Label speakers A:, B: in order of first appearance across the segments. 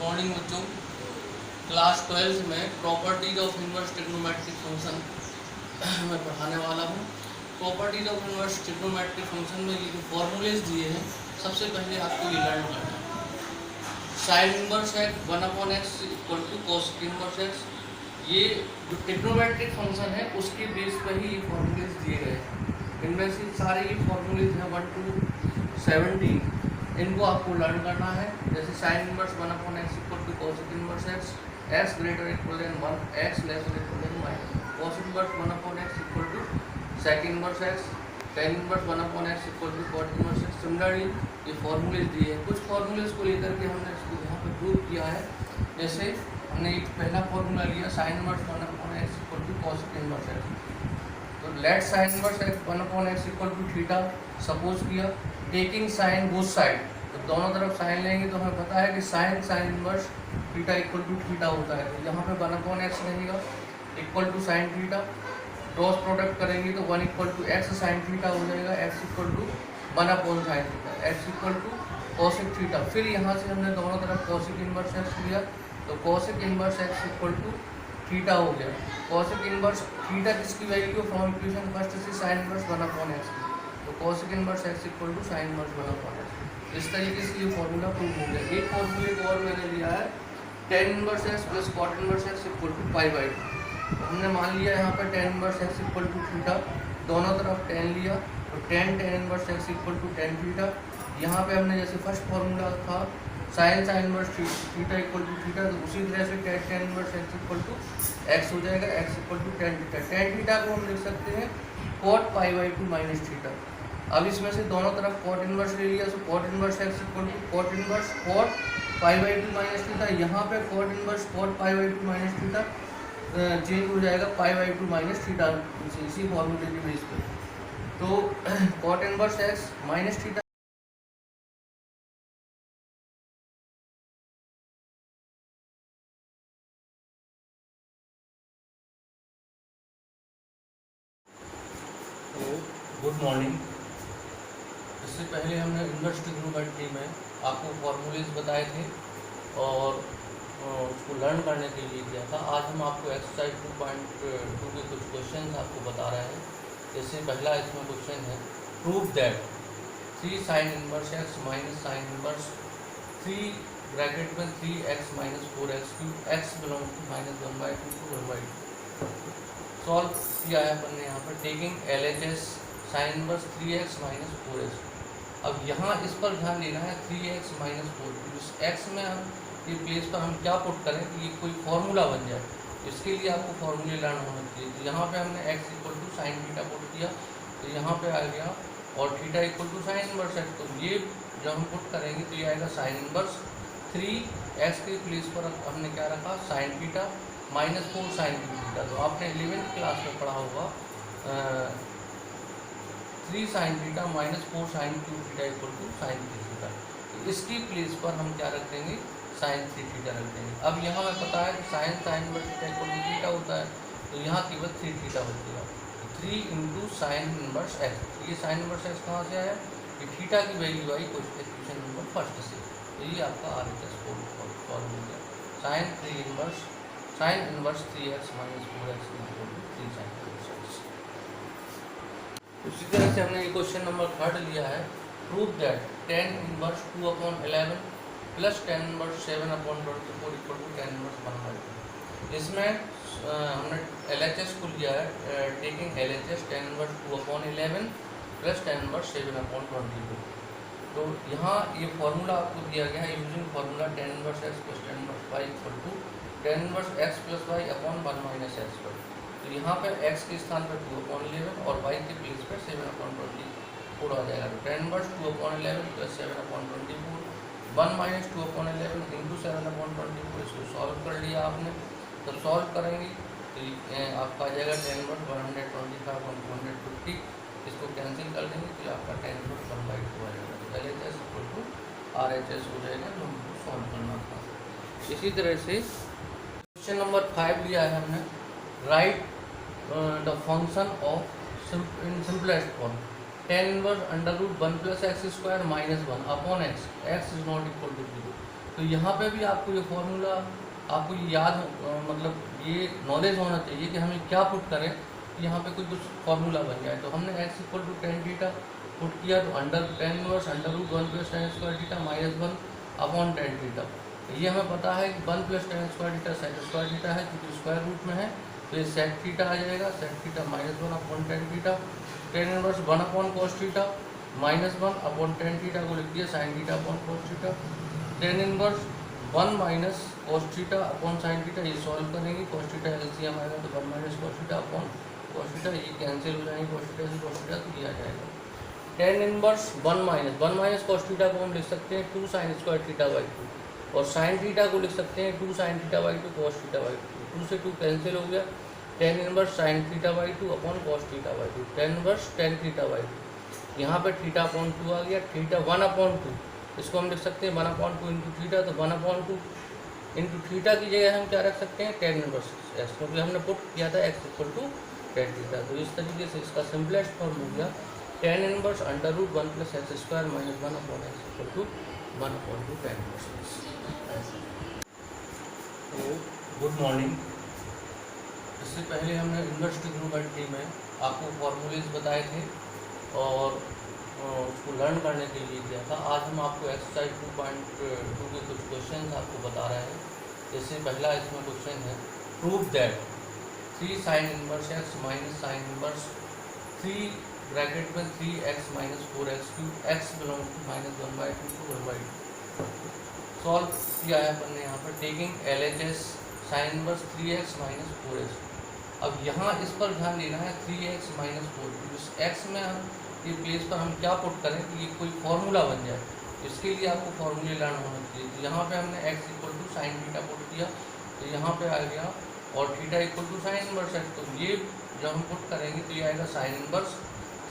A: Morning बच्चों। Class 12 में properties of inverse trigonometric function मैं पढ़ाने वाला हूँ। Properties of inverse trigonometric function में ये जो फॉर्मूलेज दिए हैं, सबसे पहले आपको ये लर्न करना है। Sine inverse x 1/x equal to cosec inverse x, ये जो ट्रिग्नोमेट्रिक फंक्शन है उसके बेस पर ही ये फॉर्मूलेज दिए गए हैं। इनमें से सारे ये फॉर्मूलेज हैं 1 to 17, इनको आपको लर्न करना है। जैसे sine inverse 1/x equal to cosec inverse x, x greater equal than 1, x less equal than minus. Cosec inverse 1/x equal to sec inverse x, tan inverse 1/x equal to cot inverse x. Similarly ये formulae दिए हैं। कुछ formulas को लेकर के हमने इसको यहाँ पर प्रूव किया है। जैसे हमने एक पहला फॉर्मूला लिया sine inverse 1/x equal to cosec inverse x. तो let sine inverse 1/x equal to theta suppose किया, टेकिंग साइन बोथ साइड, तो दोनों तरफ साइन लेंगे तो हमें पता है कि sine inverse theta equal to theta होता है। तो यहाँ पे 1/x रहेगा equal to sine theta, cross product करेंगे तो 1 equal to x sine theta हो जाएगा, x equal to 1/sin theta, x equal to cosec theta. फिर यहाँ से हमने दोनों तरफ कोसेक इनवर्स एक्स लिया तो cosec inverse x equal to theta हो गया। कोसेक इनवर्स थीटा किसकी वैल्यू फ्रॉम इक्वेशन फर्स्ट से साइन इनवर्स 1/x की, तो cosec inverse x equal to sine inverse 1/x। इस तरीके से ये फॉर्मूला प्रूव हो गया। एक फॉर्मूले को और मैंने लिया है tan inverse x plus cot inverse x equal to π/2। तो हमने मान लिया यहाँ पर tan inverse x equal to theta, दोनों तरफ टेन लिया तो tan inverse x equal to tan theta. यहाँ पे हमने जैसे फर्स्ट फॉर्मूला था sine inverse theta equal to theta, तो उसी तरह से tan inverse x equal to x हो जाएगा, x equal to tan theta. Tan theta को हम लिख सकते हैं कॉट π/2 माइनस थीटा। अब इसमें से दोनों तरफ कॉट इनवर्स ले लिया तो cot inverse x equal to cot inverse cot π/2 minus theta. यहाँ पे cot inverse cot π/2 minus theta change हो जाएगा π/2 माइनस थीटा, इसी फॉर्मूले के बेस पे। तो cot inverse x minus theta good morning. इससे पहले हमने इनवर्स ट्रिग्नोमेट्री में आपको फॉर्मूलेज बताए थे और उसको लर्न करने के लिए किया था। आज हम आपको एक्सरसाइज 2.2 के कुछ क्वेश्चन आपको बता रहे हैं। जैसे पहला इसमें क्वेश्चन है prove that 3 sine inverse x minus sine inverse 3 bracket में 3x minus 4x cube x belong to -1/2 to 1/2 solve किया है अपन ने यहाँ पर taking LHS sine inverse 3x minus 4x। अब यहाँ इस पर ध्यान देना है 3x माइनस 4, इस x में हम ये प्लेस पर हम क्या पुट करें कि ये कोई फॉर्मूला बन जाए। इसके लिए आपको फॉर्मूले लर्न होना चाहिए। तो यहाँ पे हमने x equal to sine theta put किया तो यहाँ पे आ गया और theta equal to sine inverse x। तो ये जब हम पुट करेंगे तो ये आएगा साइन इनवर्स 3x के प्लेस पर हमने क्या रखा sine theta minus 4 sine theta. तो आपने 11th क्लास में पढ़ा होगा 3 sine theta minus 4 sine cube theta equal to sine 3 theta. तो इसकी प्लेस पर हम क्या रख देंगे साइन 3 थीटा रख देंगे। अब यहाँ हमें पता है कि sine inverse theta equal to theta होता है, तो यहाँ केवल 3 थीटा बचेगा। 3 इंटू साइन इनवर्स एक्स। ये साइन इनवर्स एक्स कहाँ से आया कि थीटा की वैल्यू आई इक्वेशन नंबर फर्स्ट से। तो ये आपका RHS फॉर्म हो गया sine inverse 3x minus 4x equal to 3 sine inverse x. उसी तरह से हमने ये क्वेश्चन नंबर 3 लिया है prove that tan inverse 2/11 plus tan inverse 7/24 equal to tan inverse 1/2। इसमें हमने LHS को लिया है taking LHS tan inverse 2/11 plus tan inverse 7/22। तो यहाँ ये फॉर्मूला आपको दिया गया है using formula tan inverse x plus tan inverse y equal to tan inverse x plus y upon 1 minus x पर। तो यहाँ पर x के स्थान पर 2/11 और y के प्लेस पर 7/24 आ जाएगा। तो tan inverse 2/11 plus 7/24 1 minus 2/11 into 7/24। इसको सॉल्व कर लिया आपने। तो सॉल्व करेंगे तो आपका आ जाएगा tan इनवर्स 125/250। इसको कैंसिल कर देंगे तो आपका tan इनवर्स 1/2 आ जाएगा। तो LHS इक्वल टू RHS हो जाएगा जो हमको सॉल्व करना था। इसी तरह से क्वेश्चन नंबर 5 लिया है हमने write the function of in simplest form tan inverse √1 + x² - 1 upon x, x is not equal to 0। तो यहाँ पे भी आपको ये फॉर्मूला आपको ये याद मतलब ये नॉलेज होना चाहिए कि हमें क्या पुट करें कि यहाँ पे कुछ फॉर्मूला बन जाए। तो हमने x equal to tan theta put किया, तो under tan inverse under root one plus tan square theta minus one upon tan theta. ये हमें पता है कि one plus tan square theta sec square theta है, क्योंकि स्क्वायर रूट में है, तो ये सेक थीटा आ जाएगा, sec theta minus one upon tan theta. Tan inverse one upon cos theta minus one upon tan theta को लिख दिया sine theta upon cos theta. Tan inverse one minus cos theta upon sine theta, ये solve करेंगे, cos theta LCM आएगा तो one minus cos theta upon cos theta, ये cancel हो जाएंगे, कॉस थीटा से कॉस थीटा तो ये आ जाएगा। Tan inverse one minus cos theta को हम लिख सकते हैं two sine square theta by two, और साइन थीटा को लिख सकते हैं two sine theta by two cos theta by two, two से टू कैंसिल हो गया, tan inverse sine theta by two upon cos theta by two, tan inverse tan theta by two, यहाँ पे theta upon two आ गया, theta one upon to, इसको हम लिख सकते हैं one upon two into theta, तो one upon two into theta की जगह हम क्या रख सकते हैं टेन इनवर्स एक्स, क्योंकि हमने पुट किया था x equal to tan theta. तो इस तरीके से इसका सिंपलेस्ट फॉर्म हो गया tan inverse under root one plus x square minus one upon x equal to one upon two tan inverse x. तो गुड मॉर्निंग। इससे पहले हमने इन्वर्स ट्रिग्नोमेट्री में आपको फॉर्मूलेज बताए थे और उसको लर्न करने के लिए किया था। आज हम आपको एक्सरसाइज 2.2 के कुछ क्वेश्चन आपको बता रहे हैं। जैसे पहला इसमें क्वेश्चन है, prove that 3 sine inverse x minus sine inverse 3 bracket में 3x minus 4x cube x belong to minus 1/2 to 1/2 solve किया है अपन ने यहाँ पर, taking LHS sine inverse 3x minus 4x। अब यहाँ इस पर ध्यान देना है 3x माइनस 4, इस x में हम ये प्लेस पर हम क्या पुट करें कि ये कोई फॉर्मूला बन जाए, इसके लिए आपको फॉर्मूले लर्न होना चाहिए। तो यहाँ पे हमने x equal to sine theta put किया, तो यहाँ पे आ गया, और theta equal to sine inverse x, तो ये जब हम पुट करेंगे तो ये आएगा साइन इनवर्स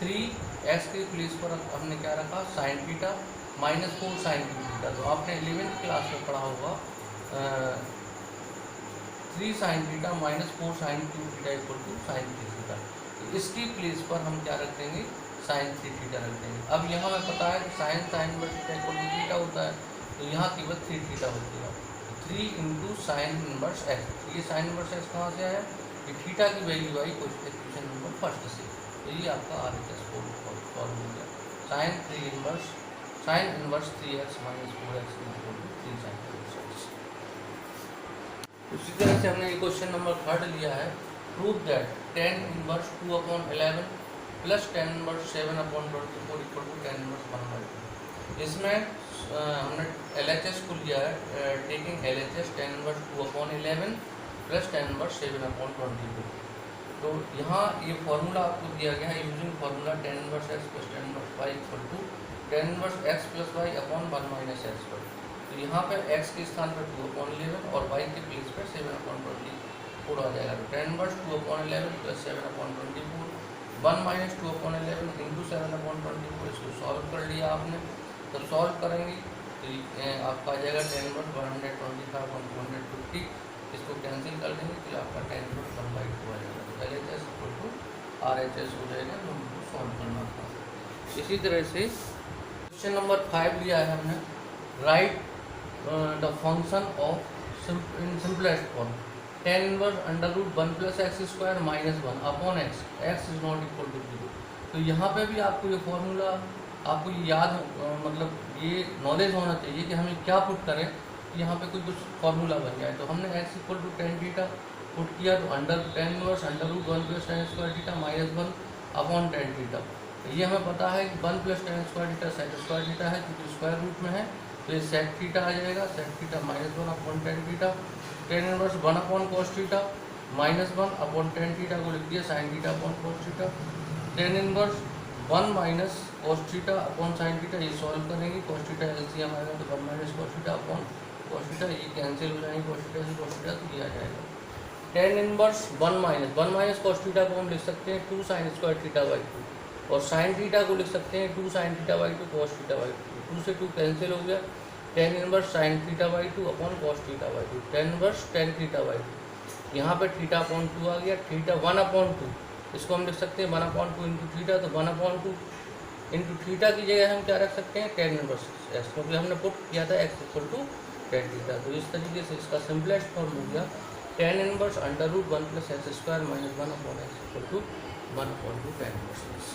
A: 3x के प्लेस पर हमने क्या रखा sine theta minus 4 sine theta. तो आपने 11th क्लास में पढ़ा होगा 3 sine theta minus 4 sine cube theta equal to sine 3 theta. तो इसकी प्लेस पर हम क्या रख देंगे साइन 3 थीटा रख देंगे। अब यहाँ हमें पता है कि sine inverse theta equal to theta होता है, तो यहाँ केवल 3 थीटा होती है, 3 इंटू साइन इनवर्स एक्स। ये साइन इनवर्स एक्स कहाँ से आया, कि थीटा की वैल्यू आई क्वेश्चन नंबर फर्स्ट से, तो ये आपका RHS फॉर्म हो गया, sine inverse 3x minus 4x equal to 3 sine inverse x. उसी तरह से हमने ये क्वेश्चन नंबर थर्ड लिया है, prove that tan inverse 2/11 plus tan inverse 7/24 equal to tan inverse 1/2। इसमें हमने LHS को लिया है, taking LHS tan inverse 2/11 plus tan inverse 7/22। तो यहाँ ये फॉर्मूला आपको दिया गया है, using formula tan inverse x plus tan inverse y equal to tan inverse x plus y upon 1 minus x पर। तो यहाँ पर x के स्थान पर 2/11 और y के प्लेस पर 7/24 आ जाएगा। तो tan inverse 2/11 plus 7/24 1 minus 2/11 into 7/24, इसको सॉल्व कर लिया आपने। तो सॉल्व करेंगे तो आपका आ जाएगा टेन इनवर्स 125 और 250, इसको कैंसिल कर देंगे तो आपका टेन इनवर्स 1/2 आ जाएगा। तो LHS इक्वल टू RHS हो जाएगा, जो हमको सॉल्व करना था। इसी तरह से क्वेश्चन नंबर 5 लिया है हमने, write the function of in simplest form tan inverse under root 1 plus x square minus 1 upon x, x is not equal to 0। तो यहाँ पे भी आपको ये फॉर्मूला आपको ये याद मतलब ये नॉलेज होना चाहिए कि हमें क्या पुट करें कि यहाँ पे कुछ फॉर्मूला बन जाए। तो हमने x equal to tan theta put किया, तो under tan inverse under root 1 plus tan square theta minus 1 upon tan theta. ये हमें पता है कि 1 plus tan square theta sec square theta है, क्योंकि स्क्वायर रूट में है, तो ये सेक थीटा आ जाएगा, sec theta minus 1 upon tan theta. Tan inverse 1 upon cos theta minus 1 upon tan theta को लिख दिया sine theta upon cos theta. Tan inverse 1 minus cos theta upon sine theta, ये सॉल्व करेंगे, कॉस थीटा एलसीएम आएगा तो 1 minus cos theta upon cos theta, ये cancel हो जाएंगे, कॉस थीटा से कॉस थीटा तो ये आ जाएगा। Tan inverse 1 minus cos theta को हम लिख सकते हैं 2 साइन स्क्वायर थीटा बाई 2, और साइन थीटा को लिख सकते हैं 2 sign theta by 2 cos theta by 2, 2 से 2 कैंसिल हो गया, tan inverse sine theta by 2 upon cos theta by 2, ten inverse tan theta by 2, यहाँ पर थीटा अपॉन 2 आ गया, थीटा 1/2, इसको हम लिख सकते हैं 1/2 इंटू थीटा, तो 1/2 इंटू थीटा की जगह हम क्या रख सकते हैं टेन इनवर्स एक्स, क्योंकि हमने पुट किया था x equal to tan theta. तो इस तरीके से इसका सिंपलेस्ट फॉर्म हो गया tan inverse under root one plus x square minus one upon x equal to one upon two tan inverse.